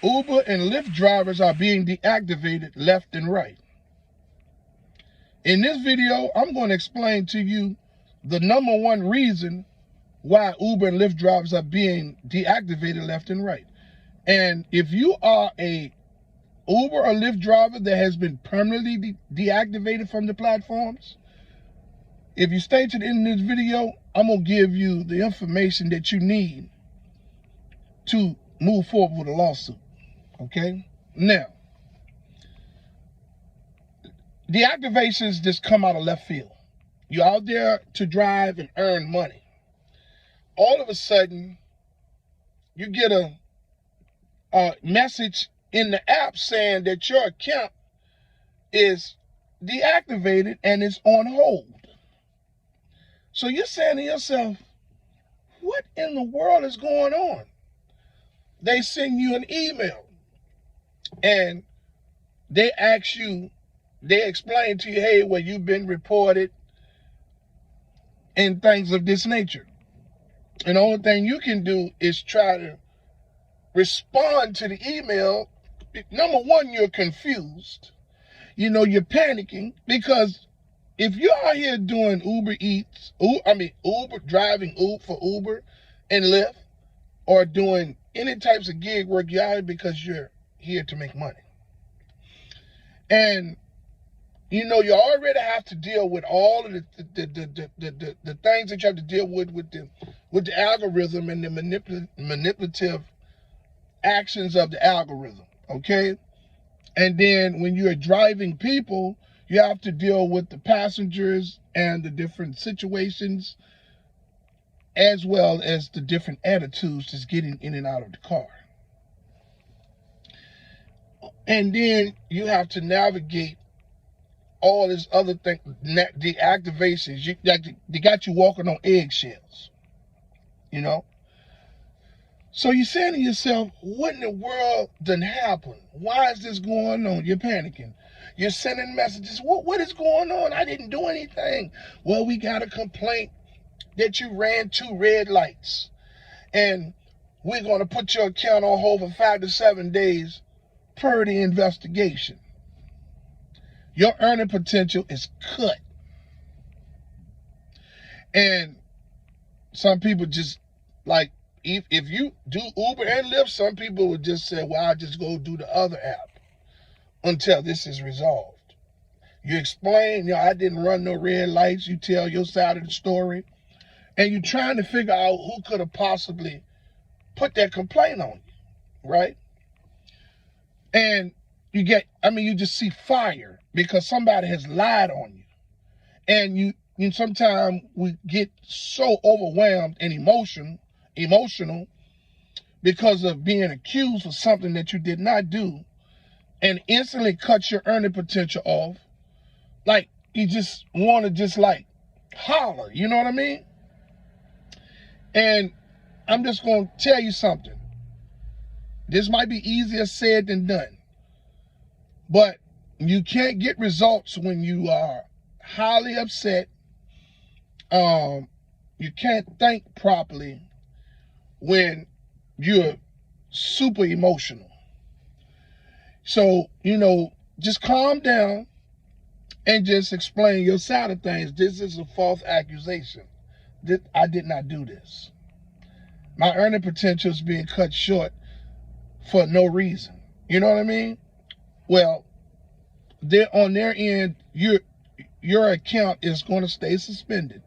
Uber and Lyft drivers are being deactivated left and right. In this video, I'm going to explain to you the number one reason why Uber and Lyft drivers are being deactivated left and right. And if you are a Uber or Lyft driver that has been permanently deactivated from the platforms, if you stay to the end of this video, I'm going to give you the information that you need to move forward with a lawsuit. Okay? Now, deactivations just come out of left field. You're out there to drive and earn money. All of a sudden, you get a message in the app saying that your account is deactivated and it's on hold. So you're saying to yourself, what in the world is going on? They send you an email and they ask you, they explain to you, hey, well, you've been reported and things of this nature. And the only thing you can do is try to respond to the email. Number one, you're confused. You're panicking because if you're out here doing Uber driving for Uber and Lyft, or doing any types of gig work, you're out here because you're here to make money. And you already have to deal with all of the things that you have to deal with the algorithm and the manipulative actions of the algorithm, okay? And then when you're driving people, you have to deal with the passengers and the different situations, as well as the different attitudes just getting in and out of the car. And then you have to navigate all this other thing, deactivations. They got you walking on eggshells, So you're saying to yourself, what in the world done happened? Why is this going on? You're panicking. You're sending messages. What is going on? I didn't do anything. Well, we got a complaint that you ran 2 red lights, and we're going to put your account on hold for 5 to 7 days per the investigation. Your earning potential is cut. And some people just, like, if you do Uber and Lyft, some people would just say, well, I'll just go do the other app until this is resolved. You explain, I didn't run no red lights. You tell your side of the story. And you're trying to figure out who could have possibly put that complaint on you, right? And you just see fire because somebody has lied on you. And you sometimes we get so overwhelmed and emotional because of being accused of something that you did not do, and instantly cut your earning potential off. Like, you just want to holler, you know what I mean? And I'm just going to tell you something. This might be easier said than done, but you can't get results when you are highly upset. You can't think properly when you're super emotional. So, just calm down and just explain your side of things. This is a false accusation. I did not do this. My earning potential is being cut short for no reason. You know what I mean? Well, on their end, your account is going to stay suspended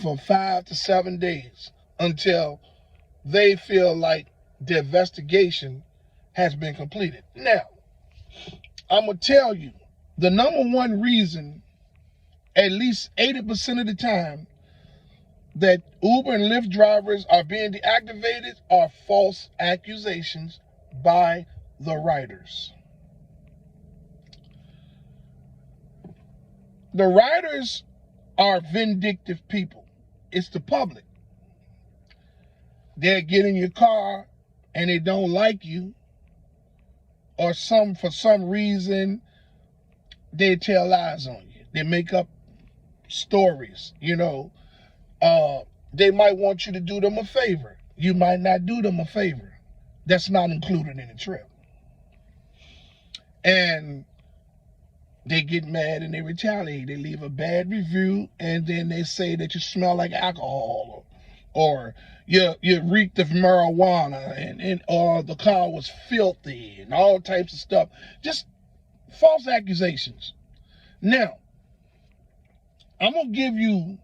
for 5 to 7 days until they feel like the investigation has been completed. Now, I'm going to tell you, the number one reason, at least 80% of the time, that Uber and Lyft drivers are being deactivated are false accusations by the riders. The riders are vindictive people. It's the public. They get in your car and they don't like you, or for some reason they tell lies on you. They make up stories, They might want you to do them a favor. You might not do them a favor. that's not included in the trip. And they get mad and they retaliate. They leave a bad review, and then they say that you smell like alcohol, or you reeked of marijuana, and or the car was filthy, and all types of stuff. Just false accusations. Now, I'm gonna give you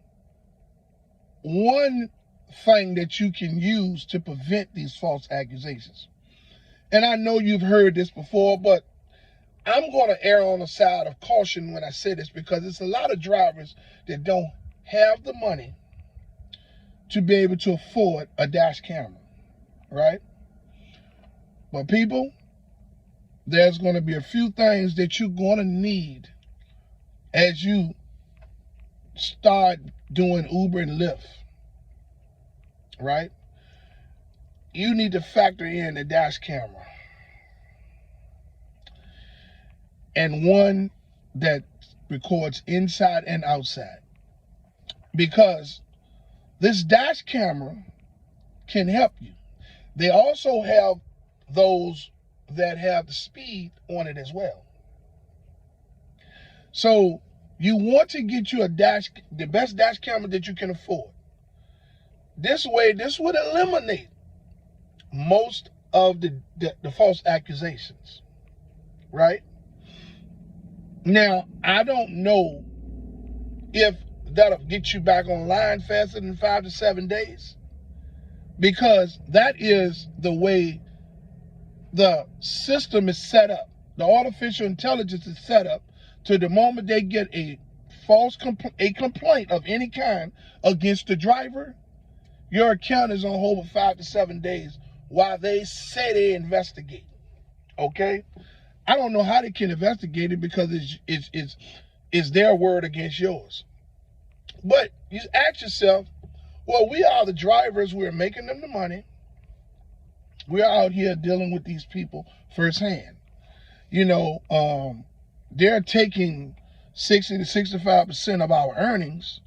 one thing that you can use to prevent these false accusations. And I know you've heard this before, but I'm going to err on the side of caution when I say this, because it's a lot of drivers that don't have the money to be able to afford a dash camera, right? But people, there's going to be a few things that you're going to need as you start doing Uber and Lyft, right? You need to factor in the dash camera, and one that records inside and outside, because this dash camera can help you. They also have those that have the speed on it as well. So you want to get you the best dash camera that you can afford. This way, this would eliminate most of the false accusations, right? Now, I don't know if that'll get you back online faster than 5 to 7 days, because that is the way the system is set up. The artificial intelligence is set up to the moment they get a complaint of any kind against the driver, your account is on hold for 5 to 7 days while they say they investigate. Okay? I don't know how they can investigate it, because it's their word against yours. But you ask yourself, well, we are the drivers. We're making them the money. We're out here dealing with these people firsthand. They're taking 60 to 65% of our earnings,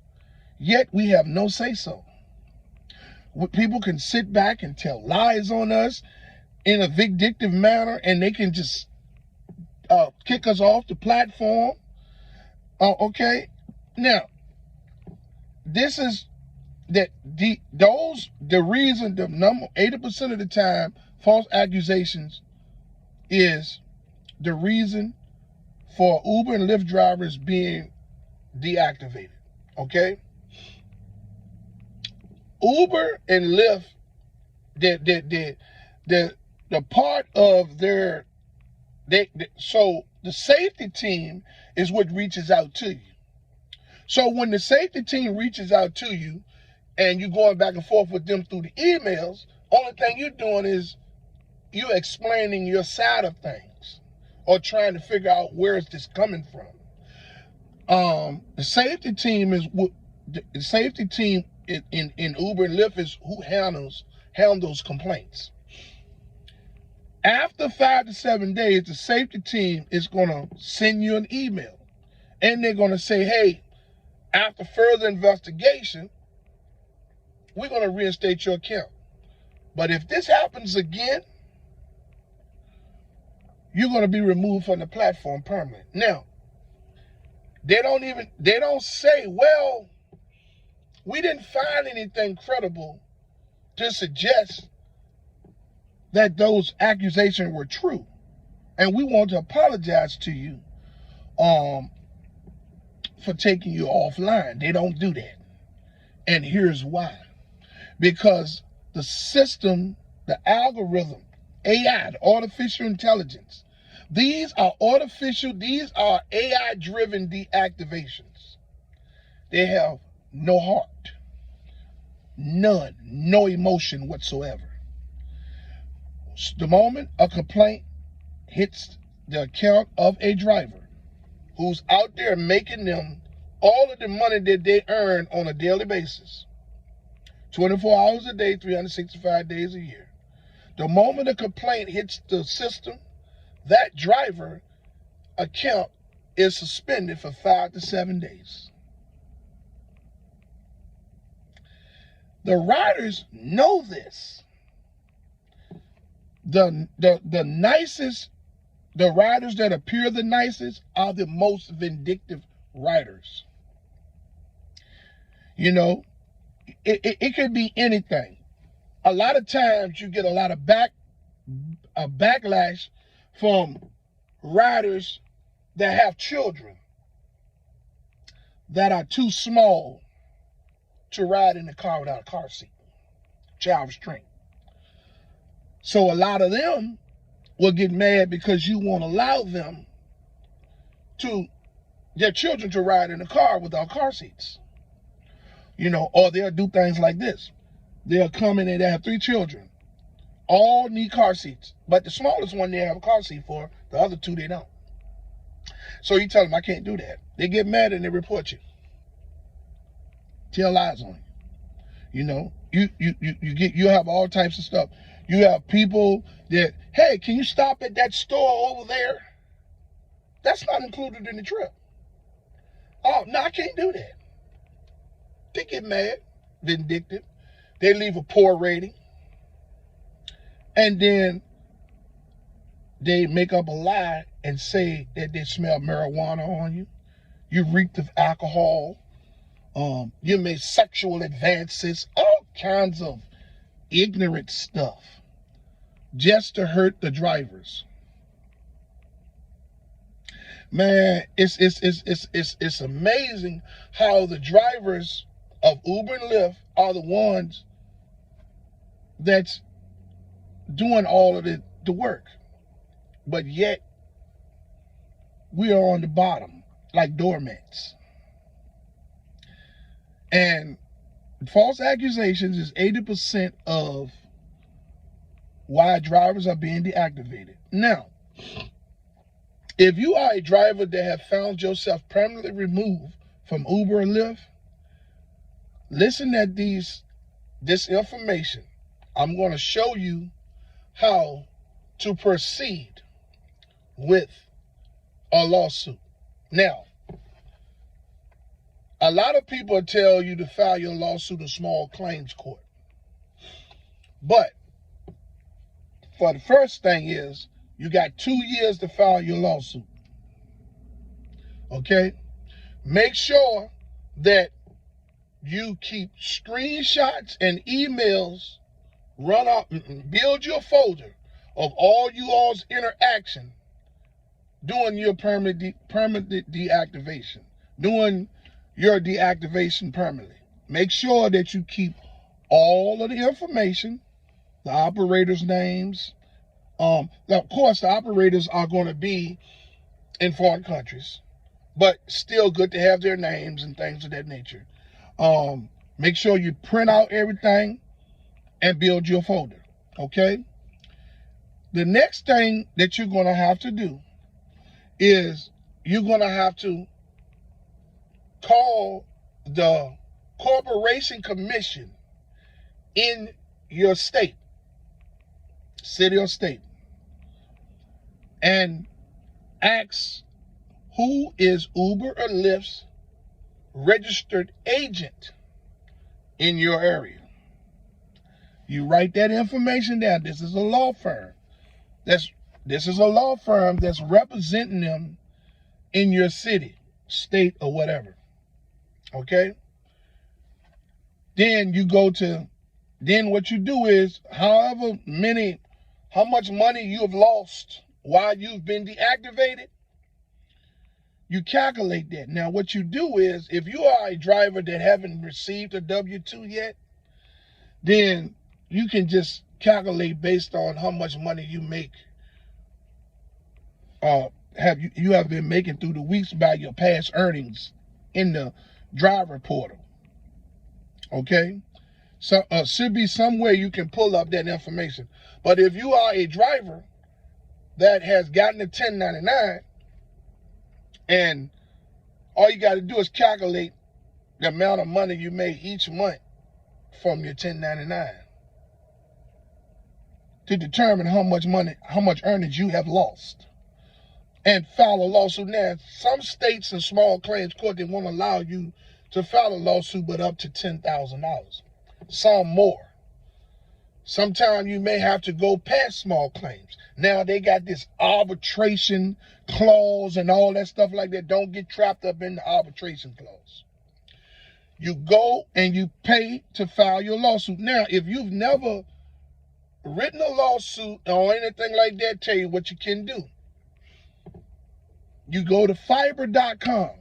yet we have no say-so. People can sit back and tell lies on us in a vindictive manner, and they can just kick us off the platform. Okay, now this is the reason. The number 80% of the time, false accusations is the reason for Uber and Lyft drivers being deactivated. Okay, Uber and Lyft, the part of their so the safety team is what reaches out to you. So when the safety team reaches out to you and you're going back and forth with them through the emails, only thing you're doing is you're explaining your side of things or trying to figure out where is this coming from. The safety team in Uber and Lyft is who handles complaints. After 5 to 7 days, the safety team is going to send you an email, and they're going to say, hey, after further investigation, we're going to reinstate your account. But if this happens again, you're going to be removed from the platform permanently. Now, they don't say, well, we didn't find anything credible to suggest that those accusations were true, and we want to apologize to you for taking you offline. They don't do that. And here's why. Because the system, the algorithm, AI, the artificial intelligence, these are AI-driven deactivations. They have no heart, none, no emotion whatsoever. The moment a complaint hits the account of a driver who's out there making them all of the money that they earn on a daily basis, 24 hours a day, 365 days a year, the moment a complaint hits the system, that driver account is suspended for 5 to 7 days. The riders know this. The nicest, the riders that appear the nicest are the most vindictive riders. You know, it could be anything. A lot of times you get a lot of backlash from riders that have children that are too small to ride in the car without a car seat, child restraint. So a lot of them will get mad because you won't allow them their children to ride in the car without car seats. You know, or they'll do things like this. They'll come in and they have 3 children. All need car seats. But the smallest one they have a car seat for, the other 2 they don't. So you tell them, I can't do that. They get mad and they report you. Tell lies on you. You know, you have all types of stuff. You have people that, hey, can you stop at that store over there? That's not included in the trip. Oh, no, I can't do that. They get mad, vindictive. They leave a poor rating. And then they make up a lie and say that they smell marijuana on you. You reeked of alcohol. You made sexual advances. All kinds of ignorant stuff just to hurt the drivers. Man, it's amazing how the drivers of Uber and Lyft are the ones that's doing all of the work. But yet, we are on the bottom, like doormats. And false accusations is 80% of why drivers are being deactivated. Now, if you are a driver that have found yourself permanently removed from Uber or Lyft, listen at this information. I'm going to show you how to proceed with a lawsuit. Now, a lot of people tell you to file your lawsuit in small claims court. But for the first thing is, you got 2 years to file your lawsuit. Okay? Make sure that you keep screenshots and emails, run up, build your folder of all you all's interaction doing your permanent deactivation, doing your deactivation permanently. Make sure that you keep all of the information, the operators' names. Now, of course, the operators are going to be in foreign countries, but still good to have their names and things of that nature. Make sure you print out everything and build your folder, okay? The next thing that you're going to have to do is you're going to have to call the corporation commission in your state, city or state, and ask who is Uber or Lyft's registered agent in your area. You write that information down. This is a law firm. This is a law firm that's representing them in your city, state, or whatever. Okay? Then what you do is, how much money you have lost while you've been deactivated, you calculate that. Now, what you do is, if you are a driver that haven't received a W-2 yet, then you can just calculate based on how much money you make, you have been making through the weeks by your past earnings in the driver portal. Okay? So should be some way you can pull up that information. But if you are a driver that has gotten a 1099, and all you got to do is calculate the amount of money you made each month from your 1099 to determine how much earnings you have lost, and file a lawsuit. Now, some states and small claims court, they won't allow you to file a lawsuit but up to $10,000. Some more. Sometimes you may have to go past small claims. Now they got this arbitration clause and all that stuff like that. Don't get trapped up in the arbitration clause. You go and you pay to file your lawsuit. Now, if you've never written a lawsuit or anything like that, tell you what you can do. You go to fiverr.com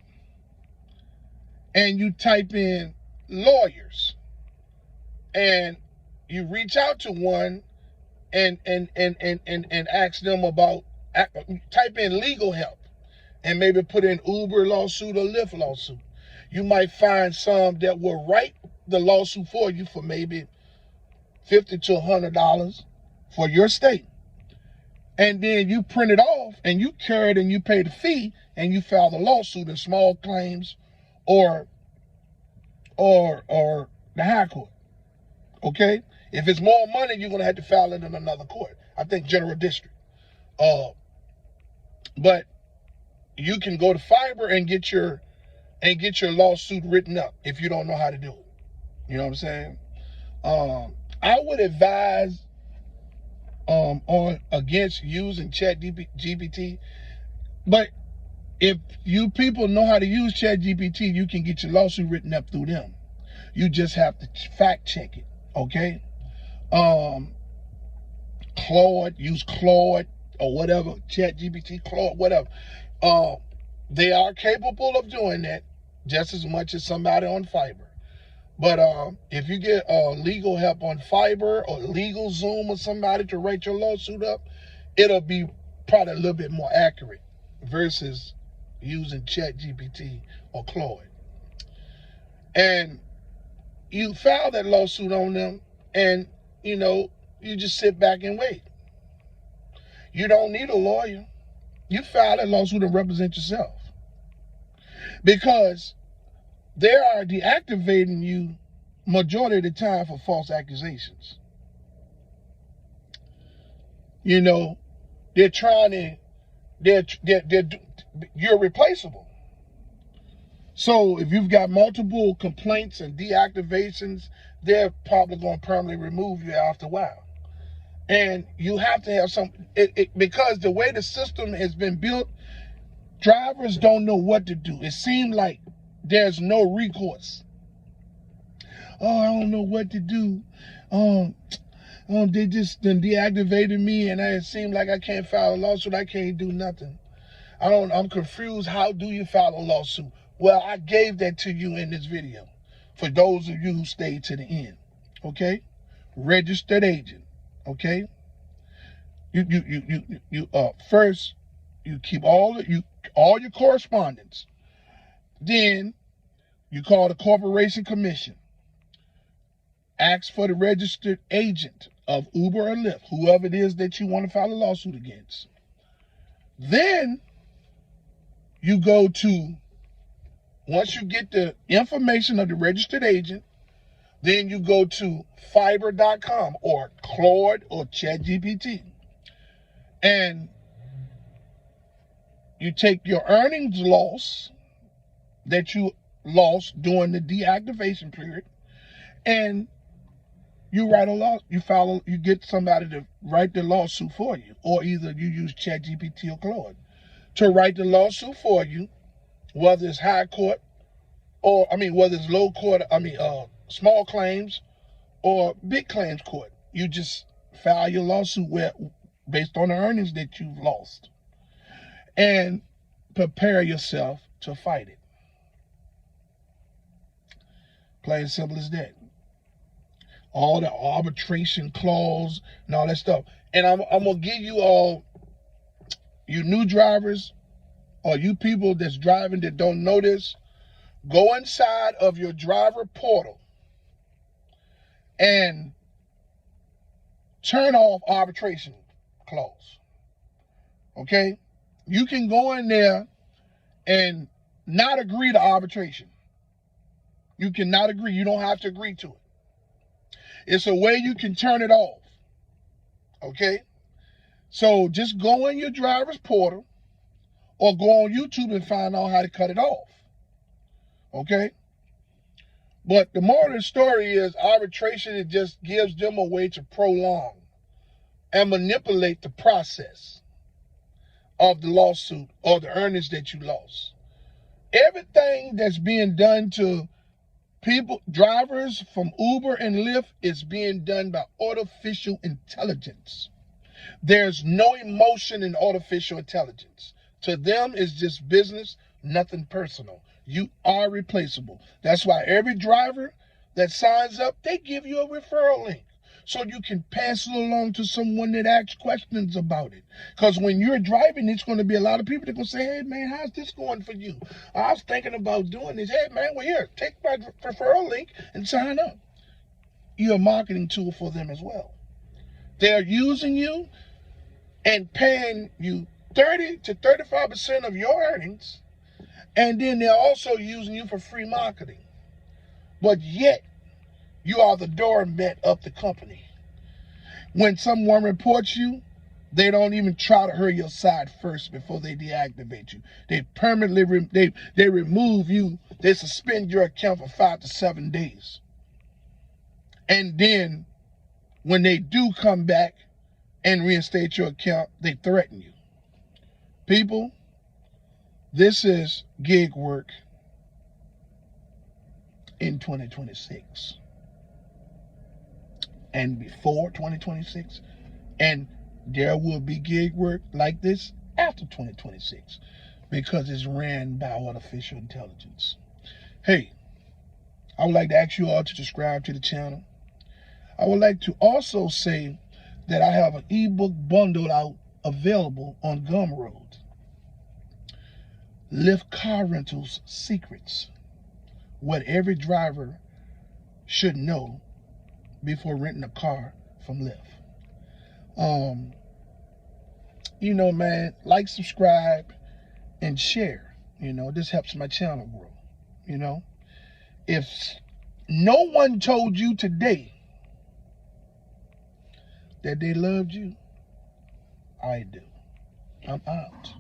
and you type in lawyers, and you reach out to one and ask them about, type in legal help and maybe put in Uber lawsuit or Lyft lawsuit. You might find some that will write the lawsuit for you for maybe $50 to $100 for your state. And then you print it off and you carry it and you pay the fee and you file the lawsuit in small claims or the high court. Okay? If it's more money, you're going to have to file it in another court. I think general district. But you can go to Fiverr and get your lawsuit written up if you don't know how to do it. You know what I'm saying? I would advise against using ChatGPT, but if you people know how to use ChatGPT, you can get your lawsuit written up through them. You just have to fact check it, okay? Claude, use Claude or whatever, ChatGPT, Claude, whatever. They are capable of doing that just as much as somebody on Fiverr. But if you get legal help on Fiverr or LegalZoom or somebody to write your lawsuit up, it'll be probably a little bit more accurate versus using ChatGPT or Claude. And you file that lawsuit on them, and you just sit back and wait. You don't need a lawyer. You file that lawsuit and represent yourself, because they are deactivating you majority of the time for false accusations. They're trying to, you're replaceable. So if you've got multiple complaints and deactivations, they're probably going to permanently remove you after a while. And you have to have because the way the system has been built, drivers don't know what to do. It seems like there's no recourse. Oh, I don't know what to do. They just deactivated me, and it seems like I can't file a lawsuit. I can't do nothing. I'm confused. How do you file a lawsuit? Well, I gave that to you in this video for those of you who stayed to the end. Okay? Registered agent. Okay? You first you keep all your correspondence. Then you call the Corporation Commission. Ask for the registered agent of Uber or Lyft, whoever it is that you want to file a lawsuit against. Then you go to, once you get the information of the registered agent, then you go to fiverr.com or Claude or ChatGPT. And you take your earnings loss that you lost during the deactivation period, and you write a law. You get somebody to write the lawsuit for you, or either you use ChatGPT or Claude to write the lawsuit for you, whether it's high court or whether it's low court. Small claims or big claims court. You just file your lawsuit based on the earnings that you've lost, and prepare yourself to fight it. Plain and simple as that. All the arbitration clause and all that stuff. And I'm going to give you all, you new drivers or you people that's driving that don't know this, go inside of your driver portal and turn off arbitration clause. Okay? You can go in there and not agree to arbitration. You cannot agree. You don't have to agree to it. It's a way you can turn it off. Okay? So just go in your driver's portal or go on YouTube and find out how to cut it off. Okay? But the moral of the story is arbitration, it just gives them a way to prolong and manipulate the process of the lawsuit or the earnings that you lost. Everything that's being done to people, drivers from Uber and Lyft, is being done by artificial intelligence. There's no emotion in artificial intelligence. To them, it's just business, nothing personal. You are replaceable. That's why every driver that signs up, they give you a referral link so you can pass it along to someone that asks questions about it. Because when you're driving, it's going to be a lot of people that going to say, hey, man, how's this going for you? I was thinking about doing this. Hey, man, well, here, take my referral link and sign up. You're a marketing tool for them as well. They're using you and paying you 30 to 35% of your earnings, and then they're also using you for free marketing. But yet, you are the doormat of the company. When someone reports you, they don't even try to hurt your side first before they deactivate you. They permanently they remove you. They suspend your account for 5 to 7 days. And then when they do come back and reinstate your account, they threaten you. People, this is gig work in 2026 and before 2026, and there will be gig work like this after 2026 because it's ran by artificial intelligence. Hey, I would like to ask you all to subscribe to the channel. I would like to also say that I have an ebook bundle out available on Gumroad. Lyft Car Rentals Secrets. What every driver should know before renting a car from Lyft. You know, man, like, subscribe, and share. You know, this helps my channel grow. You know, if no one told you today that they loved you, I do. I'm out.